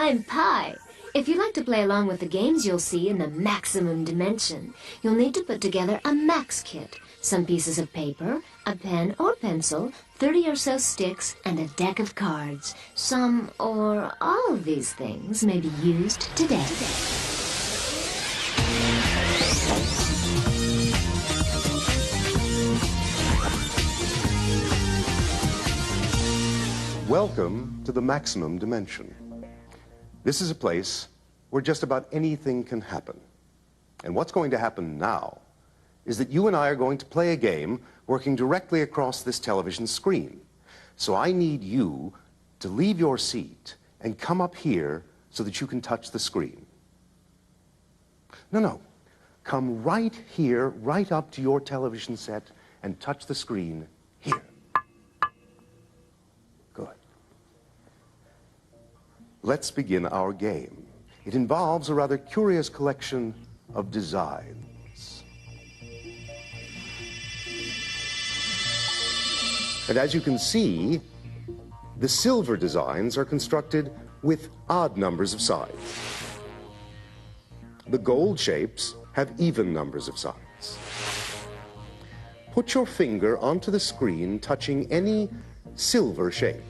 I'm Pi. If you'd like to play along with the games you'll see in the maximum dimension, you'll need to put together a max kit, some pieces of paper, a pen or pencil, 30 or so sticks, and a deck of cards. Some or all of these things may be used today. Welcome to the maximum dimension. This is a place where just about anything can happen. And what's going to happen now is that you and I are going to play a game working directly across this television screen. So I need you to leave your seat and come up here so that you can touch the screen. No. Come right here, right up to your television set and touch the screen here. Good. Let's begin our game. It involves a rather curious collection of designs. And as you can see, the silver designs are constructed with odd numbers of sides. The gold shapes have even numbers of sides. Put your finger onto the screen, touching any silver shape.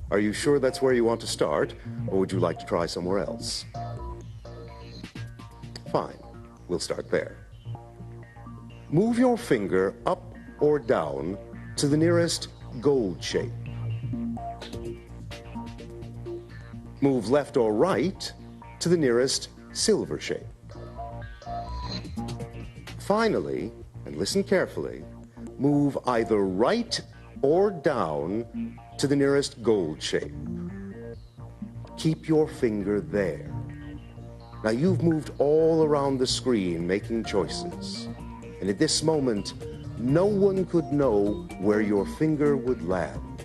Are you sure that's where you want to start, or would you like to try somewhere else? Fine, we'll start there. Move your finger up or down to the nearest gold shape. Move left or right to the nearest silver shape. Finally, and listen carefully, move either right or down to the nearest gold shape. Keep your finger there. Now you've moved all around the screen making choices. And at this moment, no one could know where your finger would land.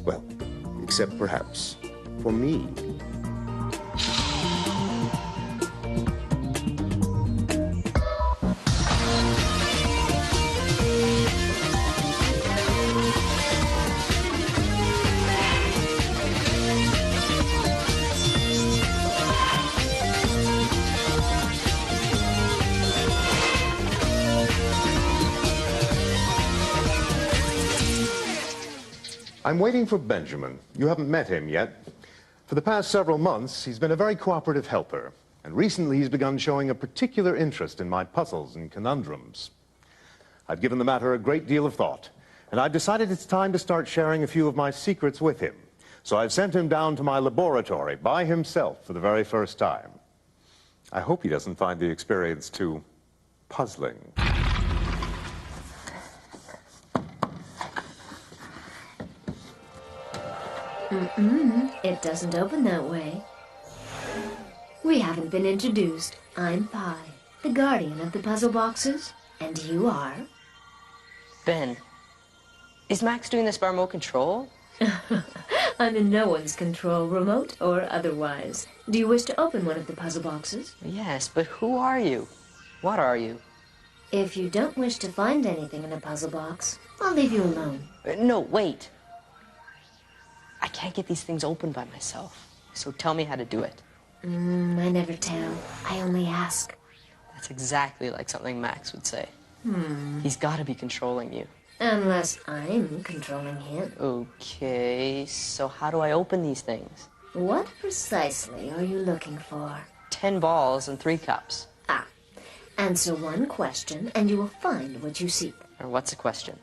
Well, except perhaps for me. I'm waiting for Benjamin. You haven't met him yet. For the past several months, he's been a very cooperative helper. And recently, he's begun showing a particular interest in my puzzles and conundrums. I've given the matter a great deal of thought, and I've decided it's time to start sharing a few of my secrets with him. So I've sent him down to my laboratory by himself for the very first time. I hope he doesn't find the experience too puzzling. It doesn't open that way. We haven't been introduced. I'm Pi, the guardian of the puzzle boxes, and you are? Ben, is Max doing this by remote control? I'm in no one's control, remote or otherwise. Do you wish to open one of the puzzle boxes? Yes, but who are you? What are you? If you don't wish to find anything in a puzzle box, I'll leave you alone. No, wait. I can't get these things open by myself, so tell me how to do it. I never tell. I only ask. That's exactly like something Max would say. He's got to be controlling you. Unless I'm controlling him. Okay, so how do I open these things? What precisely are you looking for? 10 balls and 3 cups. Answer one question and you will find what you seek. Or what's the question?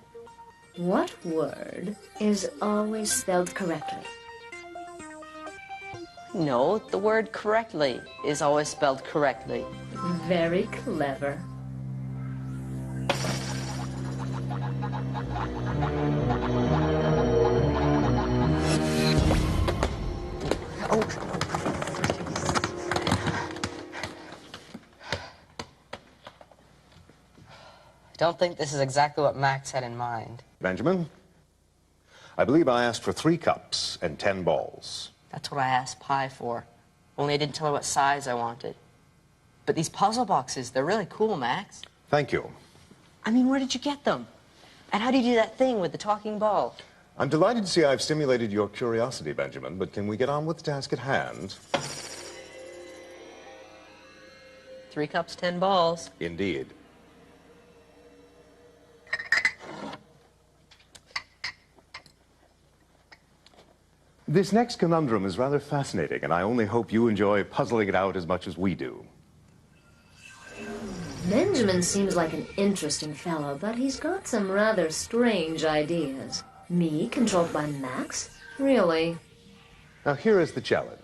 What word is always spelled correctly? No, the word correctly is always spelled correctly. Very clever. I don't think this is exactly what Max had in mind. Benjamin, I believe I asked for 3 cups and 10 balls. That's what I asked Pi for. Only I didn't tell her what size I wanted. But these puzzle boxes, they're really cool, Max. Thank you. I mean, where did you get them? And how do you do that thing with the talking ball? I'm delighted to see I've stimulated your curiosity, Benjamin, but can we get on with the task at hand? 3 cups, 10 balls. Indeed. This next conundrum is rather fascinating, and I only hope you enjoy puzzling it out as much as we do. Benjamin seems like an interesting fellow, but he's got some rather strange ideas. Me, controlled by Max? Really? Now, here is the challenge.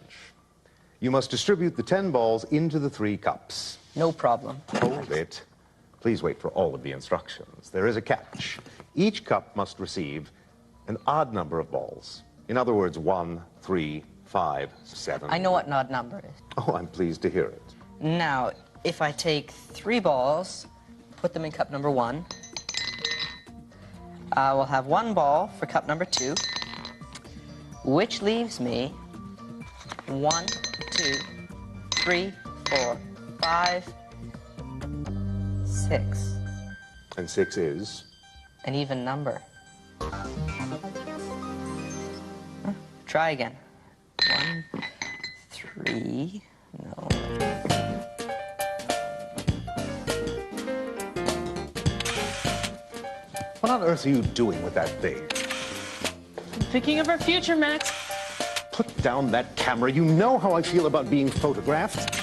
You must distribute the 10 balls into the 3 cups. No problem. Hold it. Please wait for all of the instructions. There is a catch. Each cup must receive an odd number of balls. In other words, 1, 3, 5, 7. I know what an odd number is. Oh, I'm pleased to hear it. Now, if I take 3 balls, put them in cup number 1, I will have 1 ball for cup number 2, which leaves me 1, 2, 3, 4, 5, 6. And 6 is? An even number. Try again. 1, 3, no. What on earth are you doing with that thing? I'm thinking of our future, Max. Put down that camera. You know how I feel about being photographed.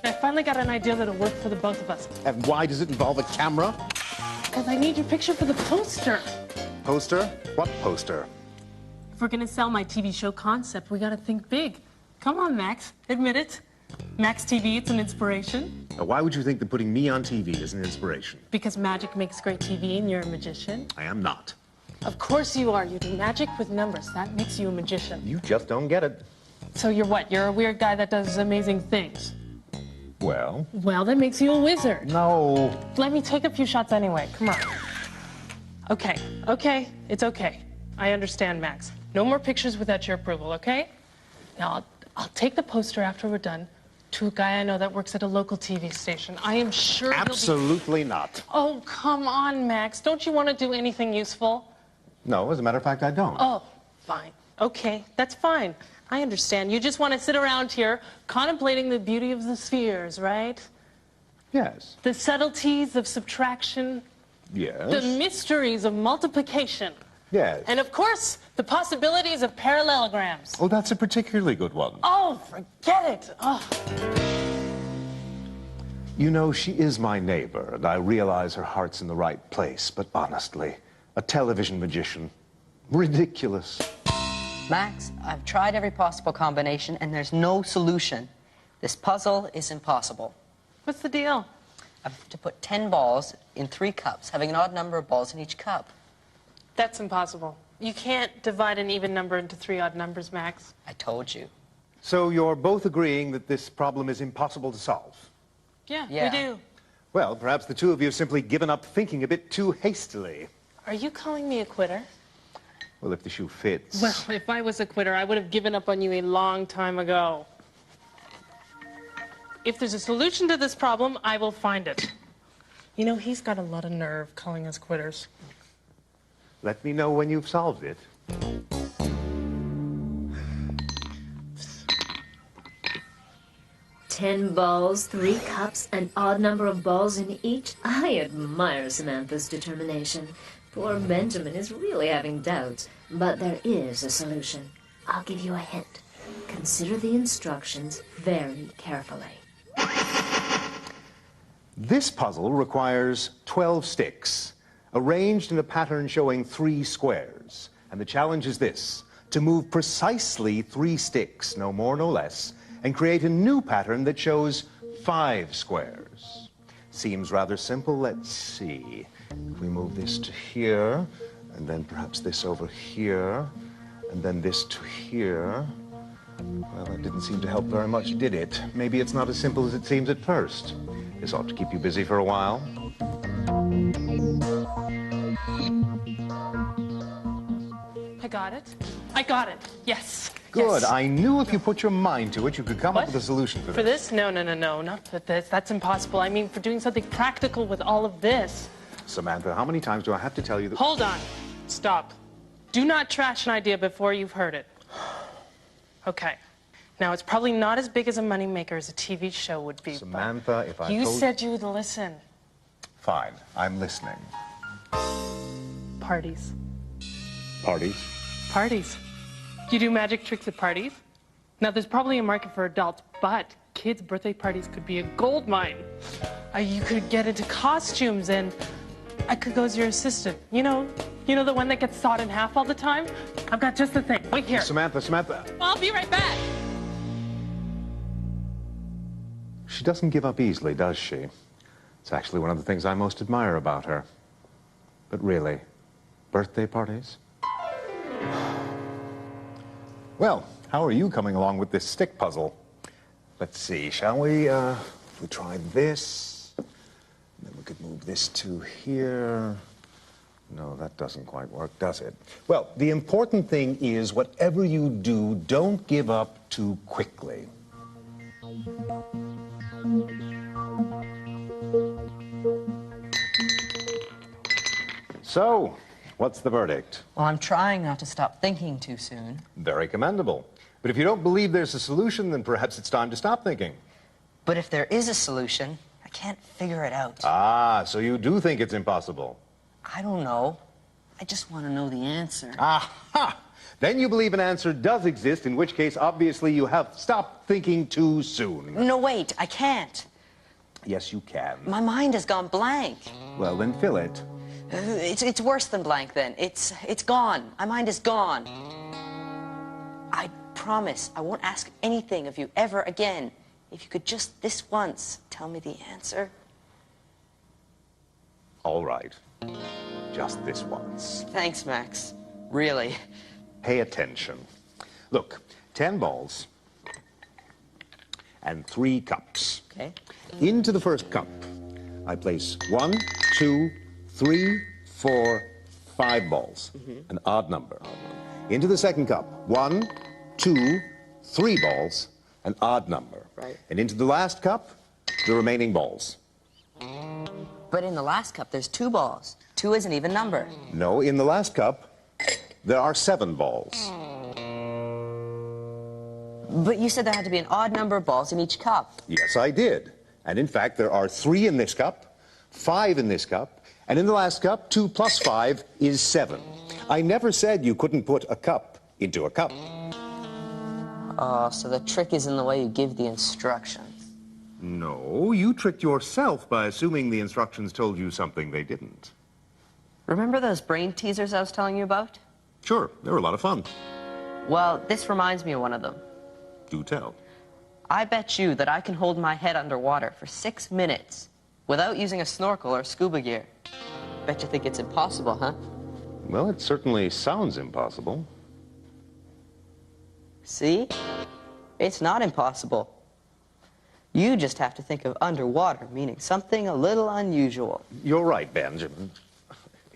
I finally got an idea that'll work for the both of us. And why does it involve a camera? Because I need your picture for the poster. Poster? What poster? If we're gonna sell my TV show concept, we gotta think big. Come on, Max, admit it. Max TV, it's an inspiration. Now, why would you think that putting me on TV is an inspiration? Because magic makes great TV and you're a magician. I am not. Of course you are. You do magic with numbers. That makes you a magician. You just don't get it. So you're what? You're a weird guy that does amazing things. Well? Well, that makes you a wizard. No. Let me take a few shots anyway. Come on. Okay, it's okay. I understand, Max. No more pictures without your approval, okay? Now, I'll take the poster after we're done to a guy I know that works at a local TV station. I am sure Absolutely not. Oh, come on, Max. Don't you want to do anything useful? No, as a matter of fact, I don't. Oh, fine. Okay, that's fine. I understand. You just want to sit around here contemplating the beauty of the spheres, right? Yes. The subtleties of subtraction. Yes. The mysteries of multiplication. Yes. And of course, the possibilities of parallelograms. Oh, that's a particularly good one. Oh, forget it. Oh. You know, she is my neighbor, and I realize her heart's in the right place. But honestly, a television magician, ridiculous. Max, I've tried every possible combination, and there's no solution. This puzzle is impossible. What's the deal? I have to put 10 balls in 3 cups, having an odd number of balls in each cup. That's impossible. You can't divide an even number into 3 odd numbers, Max. I told you. So you're both agreeing that this problem is impossible to solve? Yeah, Yeah. we do. Well, perhaps the two of you have simply given up thinking a bit too hastily. Are you calling me a quitter? Well, if the shoe fits. Well, if I was a quitter, I would have given up on you a long time ago. If there's a solution to this problem, I will find it. You know, he's got a lot of nerve calling us quitters. Let me know when you've solved it. Ten balls, 3 cups, an odd number of balls in each. I admire Samantha's determination. Poor Benjamin is really having doubts, but there is a solution. I'll give you a hint. Consider the instructions very carefully. This puzzle requires 12 sticks, arranged in a pattern showing 3 squares. And the challenge is this: to move precisely 3 sticks, no more, no less, and create a new pattern that shows 5 squares. Seems rather simple. Let's see. If we move this to here, and then perhaps this over here, and then this to here. Well, that didn't seem to help very much, did it? Maybe it's not as simple as it seems at first. This ought to keep you busy for a while. I got it. I got it. Yes. Good. Yes. I knew if you put your mind to it, you could come What? up with a solution for For this. this? No, not for this. That's impossible. I mean, for doing something practical with all of this. Samantha, how many times do I have to tell you that... Hold on. Stop. Do not trash an idea before you've heard it. Okay. Now, it's probably not as big as a moneymaker as a TV show would be. Samantha, if I You told... said you would listen. Fine, I'm listening. Parties. Parties? Parties. You do magic tricks at parties? Now, there's probably a market for adults, but kids' birthday parties could be a gold mine. You could get into costumes, and I could go as your assistant. You know the one that gets sawed in half all the time? I've got just the thing. Wait here. Samantha. I'll be right back. She doesn't give up easily, does she? It's actually one of the things I most admire about her. But really, birthday parties? Well, how are you coming along with this stick puzzle? Let's see, shall we? We try this. Then we could move this to here. No, that doesn't quite work, does it? Well, the important thing is, whatever you do, don't give up too quickly. So, what's the verdict? Well, I'm trying not to stop thinking too soon. Very commendable. But if you don't believe there's a solution, then perhaps it's time to stop thinking. But if there is a solution, I can't figure it out. Ah, so you do think it's impossible? I don't know. I just want to know the answer. Aha! Then you believe an answer does exist, in which case, obviously, you have stopped thinking too soon. No, wait, I can't. Yes, you can. My mind has gone blank. Well, then fill it. It's worse than blank, then. It's gone. My mind is gone. I promise I won't ask anything of you ever again. If you could just this once tell me the answer. All right. Just this once. Thanks, Max. Really. Pay attention. Look, 10 balls and 3 cups. Okay. Into the first cup, I place 1, 2, 3, 4, 5 balls, an odd number. Into the second cup, 1, 2, 3 balls, an odd number. Right. And into the last cup, the remaining balls. But in the last cup, there's 2 balls. 2 is an even number. No, in the last cup, there are 7 balls. But you said there had to be an odd number of balls in each cup. Yes, I did. And in fact, there are 3 in this cup, 5 in this cup, and in the last cup, 2 plus 5 is 7. I never said you couldn't put a cup into a cup. Oh, so the trick is in the way you give the instructions. No, you tricked yourself by assuming the instructions told you something they didn't. Remember those brain teasers I was telling you about? Sure, they were a lot of fun. Well, this reminds me of one of them. Do tell. I bet you that I can hold my head underwater for 6 minutes without using a snorkel or scuba gear. Bet you think it's impossible, huh? Well, it certainly sounds impossible. See? It's not impossible. You just have to think of underwater meaning something a little unusual. You're right, Benjamin.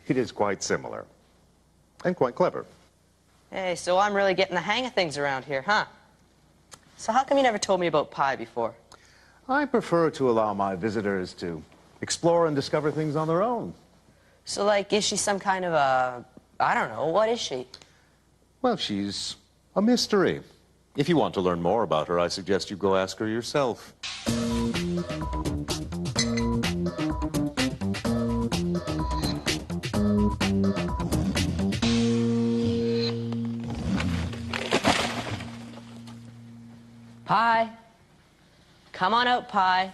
It is quite similar. And quite clever. Hey, so I'm really getting the hang of things around here, huh? So how come you never told me about pie before? I prefer to allow my visitors to explore and discover things on their own. So, like, is she some kind of a... I don't know, what is she? Well, she's a mystery. If you want to learn more about her, I suggest you go ask her yourself. Pie. Come on out, Pie.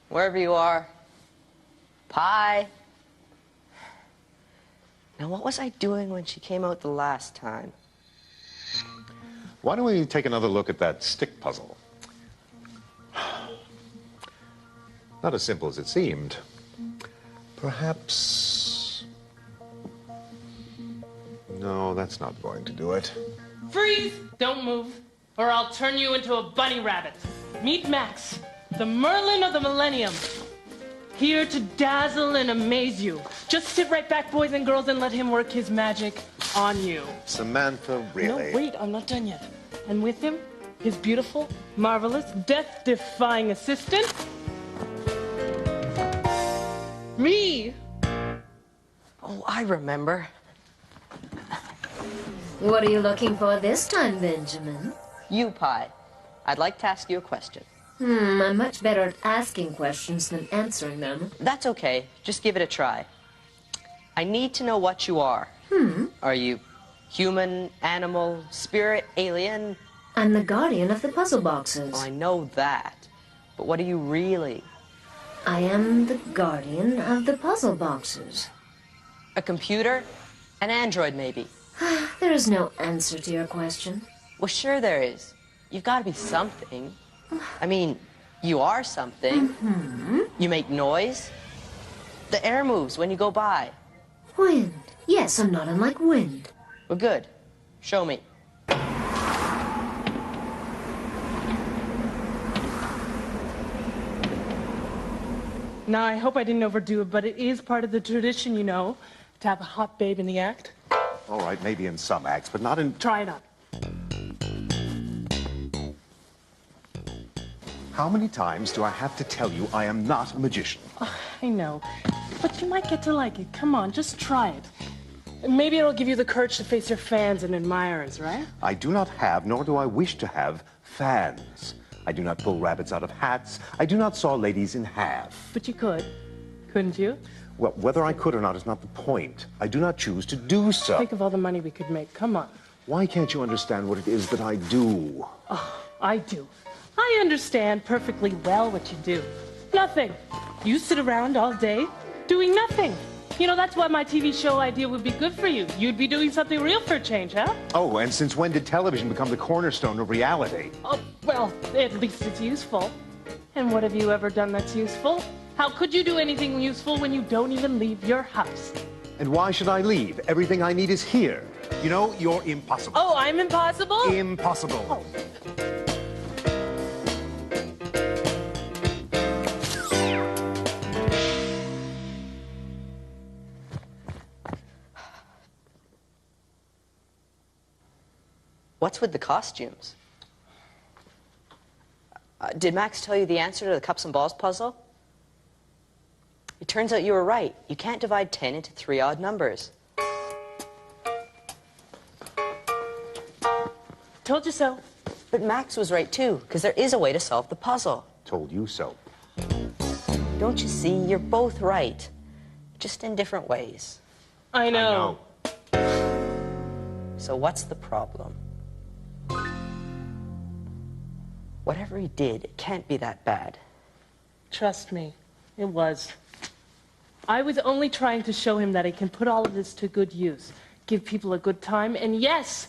Wherever you are. Pie. Now, what was I doing when she came out the last time? Why don't we take another look at that stick puzzle? Not as simple as it seemed. Perhaps... No, that's not going to do it. Freeze! Don't move, or I'll turn you into a bunny rabbit. Meet Max, the Merlin of the Millennium. Here to dazzle and amaze you. Just sit right back, boys and girls, and let him work his magic on you. Samantha, really? No, wait, I'm not done yet. And with him, his beautiful, marvelous, death-defying assistant, me. Oh, I remember. What are you looking for this time, Benjamin? You, Pie. I'd like to ask you a question. I'm much better at asking questions than answering them. That's okay. Just give it a try. I need to know what you are. Are you human, animal, spirit, alien? I'm the guardian of the puzzle boxes. Oh, I know that. But what are you really? I am the guardian of the puzzle boxes. A computer? An android, maybe? There is no answer to your question. Well, sure there is. You've got to be something. I mean, you are something. You make noise. The air moves when you go by. Wind. Yes, I'm not unlike wind. Well, good. Show me. Now, I hope I didn't overdo it, but it is part of the tradition, you know, to have a hot babe in the act. All right, maybe in some acts, but not in... Try it on. How many times do I have to tell you I am not a magician? I know, but you might get to like it. Come on, just try it. Maybe it'll give you the courage to face your fans and admirers, right? I do not have, nor do I wish to have, fans. I do not pull rabbits out of hats. I do not saw ladies in half. But you could, couldn't you? Well, whether I could or not is not the point. I do not choose to do so. Think of all the money we could make. Come on. Why can't you understand what it is that I do? Oh, I do. I understand perfectly well what you do. Nothing. You sit around all day doing nothing. You know, that's why my TV show idea would be good for you. You'd be doing something real for a change, huh? Oh, and since when did television become the cornerstone of reality? Oh, well, at least it's useful. And what have you ever done that's useful? How could you do anything useful when you don't even leave your house? And why should I leave? Everything I need is here. You know, you're impossible. Oh, I'm impossible? Impossible. Oh. What's with the costumes? Did Max tell you the answer to the cups and balls puzzle? It turns out you were right. You can't divide 10 into 3 odd numbers. Told you so. But Max was right too, because there is a way to solve the puzzle. Told you so. Don't you see? You're both right. Just in different ways. I know. So what's the problem? Whatever he did, it can't be that bad. Trust me, it was. I was only trying to show him that he can put all of this to good use, give people a good time, and yes,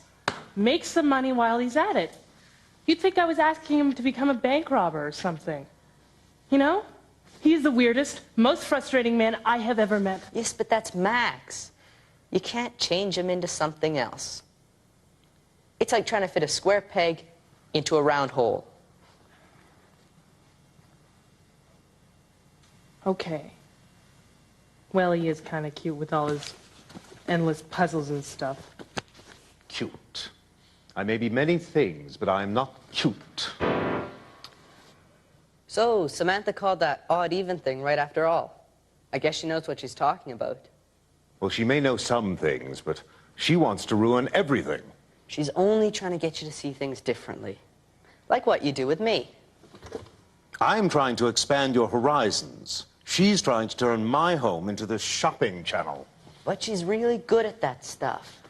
make some money while he's at it. You'd think I was asking him to become a bank robber or something. You know? He's the weirdest, most frustrating man I have ever met. Yes, but that's Max. You can't change him into something else. It's like trying to fit a square peg into a round hole. Okay. Well, he is kind of cute with all his endless puzzles and stuff. Cute. I may be many things, but I am not cute. So, Samantha called that odd-even thing right after all. I guess she knows what she's talking about. Well, she may know some things, but she wants to ruin everything. She's only trying to get you to see things differently. Like what you do with me. I'm trying to expand your horizons. She's trying to turn my home into the shopping channel. But she's really good at that stuff.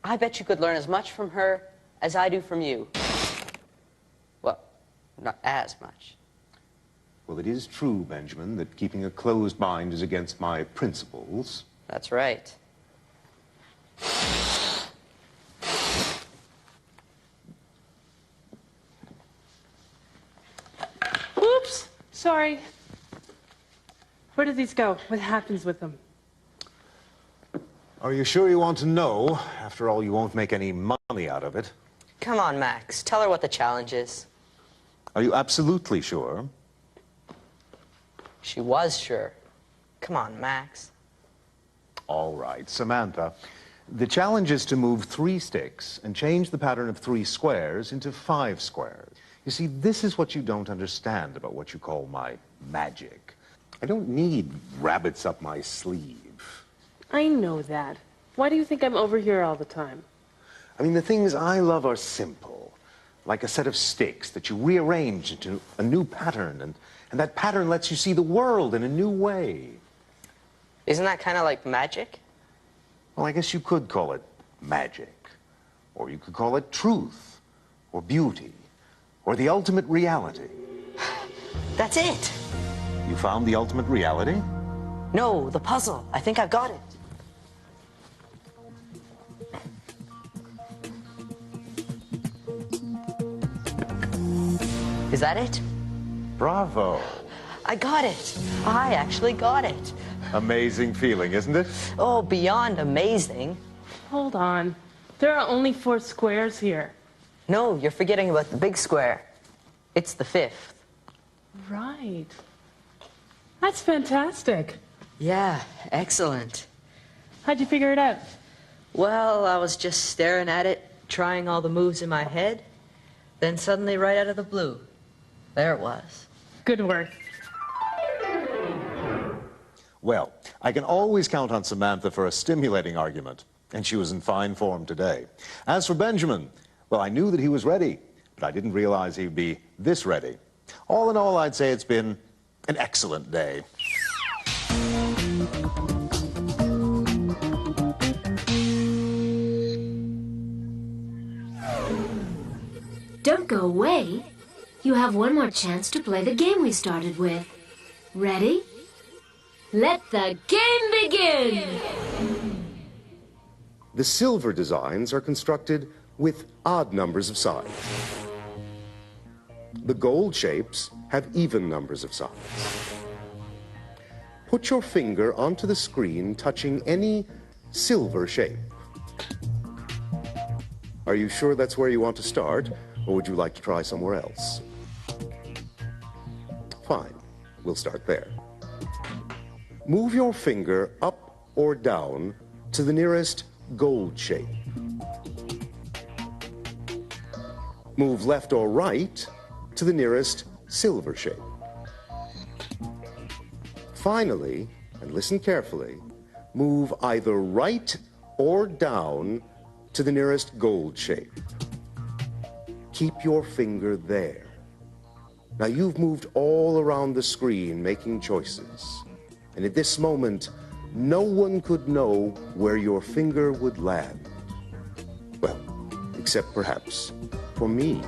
I bet you could learn as much from her as I do from you. Well, not as much. Well, it is true, Benjamin, that keeping a closed mind is against my principles. That's right. Oops, sorry. Where do these go? What happens with them? Are you sure you want to know? After all, you won't make any money out of it. Come on, Max. Tell her what the challenge is. Are you absolutely sure? She was sure. Come on, Max. All right, Samantha. The challenge is to move 3 sticks and change the pattern of 3 squares into 5 squares. You see, this is what you don't understand about what you call my magic. I don't need rabbits up my sleeve. I know that. Why do you think I'm over here all the time? I mean, the things I love are simple, like a set of sticks that you rearrange into a new pattern, and that pattern lets you see the world in a new way. Isn't that kind of like magic? Well, I guess you could call it magic, or you could call it truth, or beauty, or the ultimate reality. That's it. You found the ultimate reality? No, the puzzle. I think I've got it. Is that it? Bravo. I got it. I actually got it. Amazing feeling, isn't it? Oh, beyond amazing. Hold on. There are only 4 squares here. No, you're forgetting about the big square. It's the 5th. Right. That's fantastic. Yeah, excellent. How'd you figure it out? Well, I was just staring at it, trying all the moves in my head. Then suddenly, right out of the blue, there it was. Good work. Well, I can always count on Samantha for a stimulating argument, and she was in fine form today. As for Benjamin, well, I knew that he was ready, but I didn't realize he'd be this ready. All in all, I'd say it's been an excellent day. Don't go away. You have one more chance to play the game we started with. Ready? Let the game begin! The silver designs are constructed with odd numbers of sides. The gold shapes have even numbers of sides. Put your finger onto the screen touching any silver shape. Are you sure that's where you want to start, or would you like to try somewhere else? Fine, we'll start there. Move your finger up or down to the nearest gold shape. Move left or right to the nearest silver shape. Finally, and listen carefully, move either right or down to the nearest gold shape. Keep your finger there. Now you've moved all around the screen making choices. And at this moment, no one could know where your finger would land. Well, except perhaps for me.